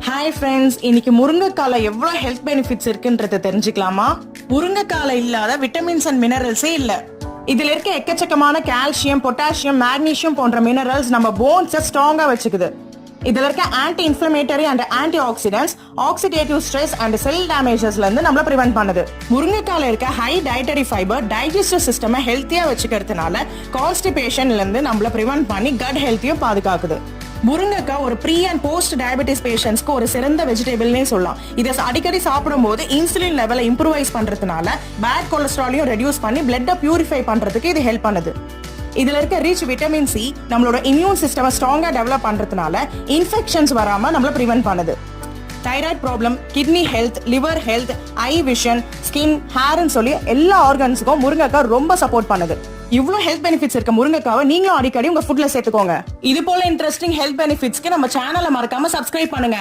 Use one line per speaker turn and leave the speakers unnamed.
Hi friends, இன்னைக்கு முருங்கைக்கால எவ்வளவு health benefits இருக்குன்றத தெரிஞ்சுக்கலாமா? முருங்கைக்கால இல்லாத விட்டமின்ஸ் அண்ட் மினரல்ஸே இல்ல. இதுல இருக்க எக்கச்சக்கமான கால்சியம், பொட்டாசியம், மேக்னீசியம் போன்ற மினரல்ஸ் நம்ம போன்ஸை ஸ்ட்ராங்கா வச்சுக்குது. இதுல இருக்க anti inflammatory and anti oxidants oxidative stress and cell டேமேஜஸ்ல இருந்து நம்மள பிரிவென்ட் பண்ணுது. முருங்கைக்கால இருக்க ஹை டயட்டரி ஃபைபர் டைஜஸ்டிவ் சிஸ்டமை ஹெல்த்தியா வச்சுக்கிறதுனால கான்ஸ்டிபேஷன்ல இருந்து நம்மள பிரிவென்ட் பண்ணி கட் ஹெல்த்தையும் பாதுகாக்குது. முருங்கைக்காய் ஒரு ப்ரீ அண்ட் போஸ்ட் டயபெட்டிஸ் பேஷண்ட்ஸ்க்கு ஒரு சிறந்த வெஜிடபிள்னே சொல்லலாம். இதை அடிக்கடி சாப்பிடும் போது இன்சுலின் லெவலை இம்ப்ரூவைஸ் பண்றதுனால பேட் கொலஸ்ட்ராலையும் ரெடியூஸ் பண்ணி பிளட்டை பியூரிஃபை பண்றதுக்கு இது ஹெல்ப் பண்ணுது. இதுல இருக்க ரிச் விட்டமின் சி நம்மளோட இம்யூன் சிஸ்டமை ஸ்ட்ராங்கா டெவலப் பண்றதுனால இன்ஃபெக்ஷன்ஸ் வராம நம்மள பிரிவென்ட் பண்ணுது. Thyroid problem, kidney health, liver health, eye vision, skin, ஹேர்னு சொல்லி எல்லா ஆர்கன்ஸுக்கும் முருங்கைக்காய் ரொம்ப சப்போர்ட் பண்ணுது. இவ்வளவு ஹெல்த் பெனிஃபிட்ஸ் இருக்க முருங்கைக்காவை நீங்களும் அடிக்கடி உங்க ஃபுட்ல சேர்த்துக்கோங்க. இது போல இன்ட்ரெஸ்டிங் ஹெல்த் பெனிஃபிட்ஸ்க்கு நம்ம சேனலை மறக்காம சப்ஸ்கிரைப் பண்ணுங்க.